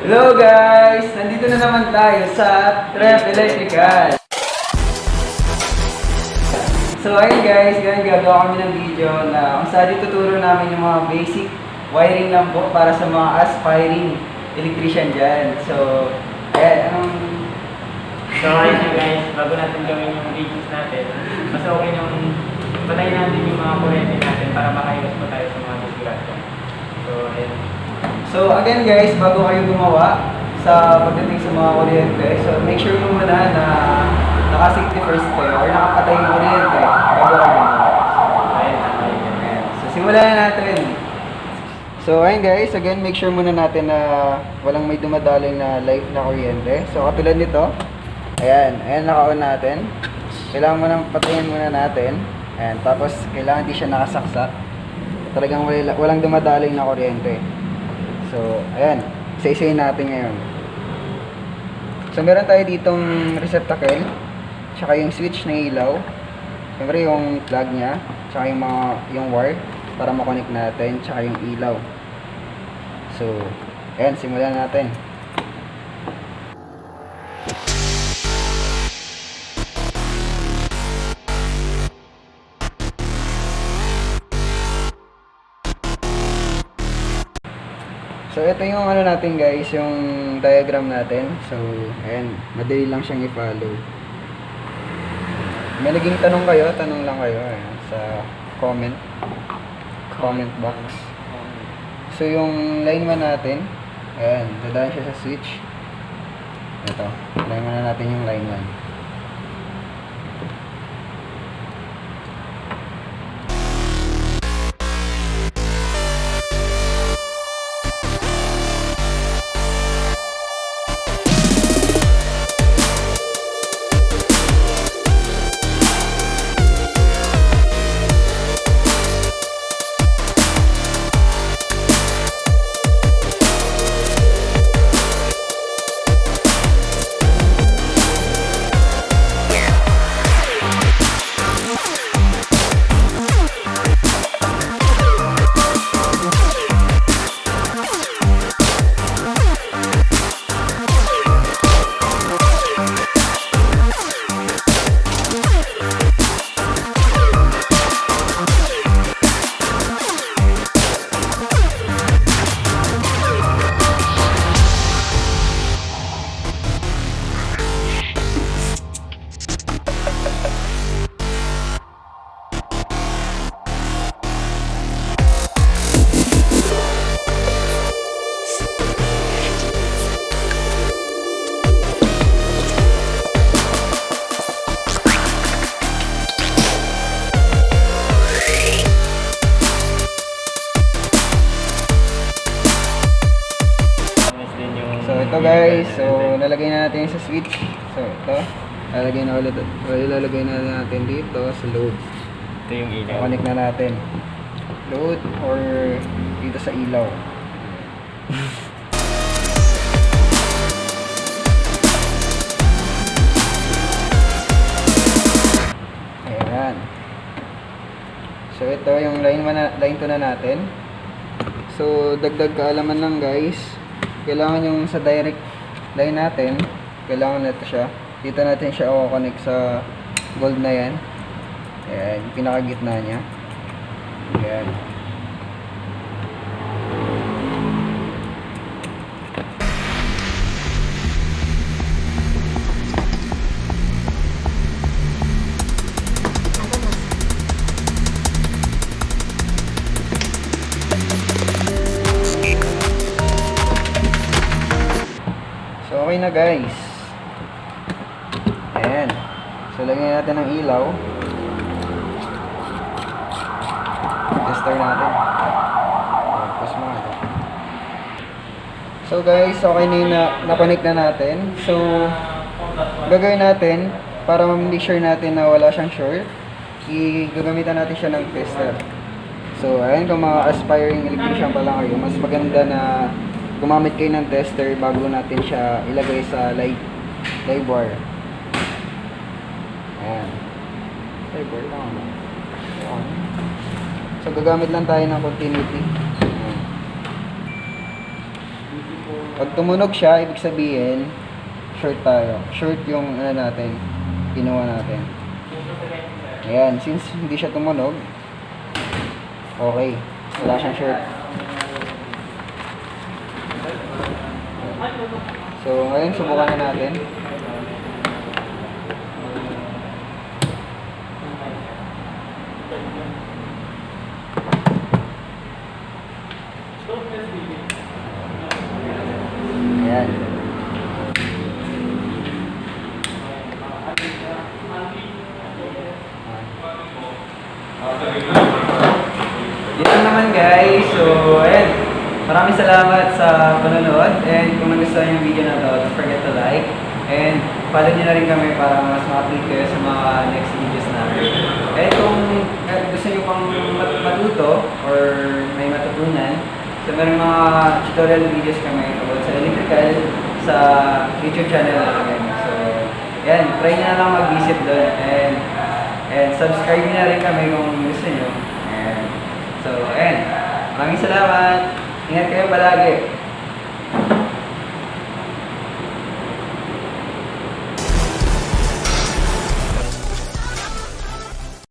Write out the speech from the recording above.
Hello guys! Nandito na naman tayo sa Trev Electrical. So ayun guys, ngayon gagawa kami ng video na kung saan tuturo namin yung mga basic wiring lang po para sa mga aspiring electrician dyan. So, ayan, ayun guys, bago natin gawin yung videos natin, mas okay yung patayin natin yung mga kuryente natin para makaiwas po tayo sa mga disgrasya. So, ayun. So again guys, bago kayo gumawa sa pagdating sa mga kuryente, so make sure mo muna na naka-safety first kayo or nakapatay yung kuryente bago kayo gumawa. Ayan. So simulan na natin. So ayun guys, again make sure muna natin na walang may dumadaling na live na kuryente. So katulad nito, ayan naka-on natin. Kailangan mo nang patayin muna natin. Ayan, tapos kailangan di siya nakasaksak. Talagang walang dumadaling na kuryente. So, ayan. Isa-isayin natin ngayon. So, meron tayo ditong receptacle. Tsaka yung switch na ilaw. Siyempre yung plug nya. Tsaka yung wire. Para makonect natin. Tsaka yung ilaw. So, ayan. Simulan natin. So, ito yung ano natin guys, yung diagram natin. So, ayan, madali lang siyang i-follow. May naging tanong lang kayo ayan, sa comment box. So, yung line 1 natin, ayan, dadaan siya sa switch. Ito, line 1 na natin yung line 1. Ito guys, so nalagay na natin sa switch. So ito, ilalagay na natin dito sa load. Ito yung ilaw. Connect na natin. Load or dito sa ilaw. Ayan. So ito yung line 2 na natin. So dagdag kaalaman lang guys. Kailangan yung sa direct line natin, kailangan nito siya. Dito natin siya i-connect sa gold na yan. Ayan, yung pinakagitna niya. Ayan. So, okay na guys. Ayan. So, lagyan natin ng ilaw. Tester natin. Tapos mo. So guys, okay na yung na-connect na natin. So, gagawin natin para ma-make sure natin na wala siyang short. Gagamitan natin siya ng tester. So, ayan, kung mga aspiring electrician pa lang kayo, mas maganda na gumamit kayo ng tester bago natin siya ilagay sa live wire. Ayan. Live wire lang. Ayan. So gagamit lang tayo ng continuity. Ayan. Pag tumunog siya, ibig sabihin, short tayo. Short yung ano natin, ginawa natin. Ayan, since hindi siya tumunog, okay, wala siyang short. So, ngayon, subukan na natin. Ayan. Dito naman guys, so ayan, maraming salamat sa panonood and kung nagustuhan yung video na to, don't forget to like and follow nyo na rin kami para mas ma-update kayo sa mga next videos natin. And kung gusto nyo pang matuto or may matutunan, so meron mga tutorial videos kami about sa electrical sa YouTube channel natin. So, yan, try nyo na lang mag-visit doon and subscribe nyo na rin kami kung gusto nyo. So, ayan. Maraming salamat. Ingat kayo palagi.